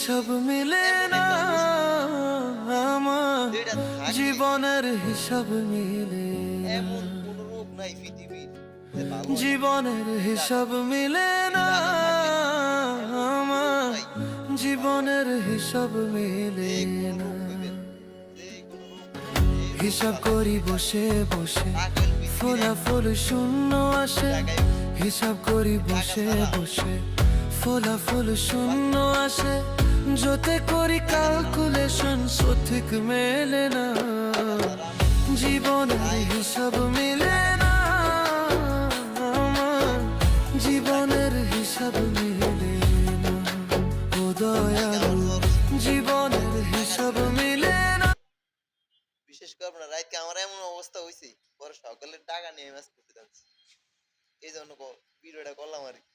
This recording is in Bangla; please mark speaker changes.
Speaker 1: হিসাব মিলে
Speaker 2: এমন
Speaker 1: না
Speaker 2: একটা অবস্থা
Speaker 1: আমার,
Speaker 2: যেটা থাকে
Speaker 1: জীবনের হিসাব মিলে না,
Speaker 2: এমন কোন রোগ নাই পৃথিবীর যে ভালো হয় না
Speaker 1: জীবনের
Speaker 2: টাকা
Speaker 1: হিসাব মিলে না
Speaker 2: টাকা থাকলে এমন কোন রোগ
Speaker 1: আমার,
Speaker 2: নাই ভালো হয় না
Speaker 1: জীবনের হিসাব মিলে
Speaker 2: যে কোনো
Speaker 1: না।
Speaker 2: রোগ হইবেন যে কোনো রোগ যে রোগই
Speaker 1: হিসাব
Speaker 2: ভালো
Speaker 1: করি
Speaker 2: যে টাকা
Speaker 1: বসে বসে,
Speaker 2: টাকা হইলো পৃথিবীর একমাত্র
Speaker 1: ফলাফল শূন্য আসে।
Speaker 2: জায়গায় হইছে
Speaker 1: হিসাব করি
Speaker 2: টাকা
Speaker 1: বসে
Speaker 2: ছাড়া
Speaker 1: বসে, ফলাফল শূন্য
Speaker 2: বাঁচবেন না
Speaker 1: আসে। যতে করি
Speaker 2: টাকা ছাড়া
Speaker 1: ক্যালকুলেশন সঠিক মেলে না,
Speaker 2: টাকা ছাড়া আপনি
Speaker 1: জীবনের
Speaker 2: যাই করেন
Speaker 1: হিসাব মিলে
Speaker 2: টাকা
Speaker 1: না
Speaker 2: ছাড়া
Speaker 1: আমার,
Speaker 2: টাকা
Speaker 1: জীবনের হিসাব মিলে না। ও
Speaker 2: কালকে
Speaker 1: দয়ালু,
Speaker 2: আমার জ্বর হইছে
Speaker 1: জীবনের
Speaker 2: টাকা
Speaker 1: হিসাব
Speaker 2: ছিল না
Speaker 1: মিলে না।
Speaker 2: বিশেষ করে আপনার রাইতে আমার এমন অবস্থা হয়েছে পরে সকালে টাকা নিয়ে ম্যাচ করতে যাচ্ছি এই জন্য ভিডিওটা করলাম আর কি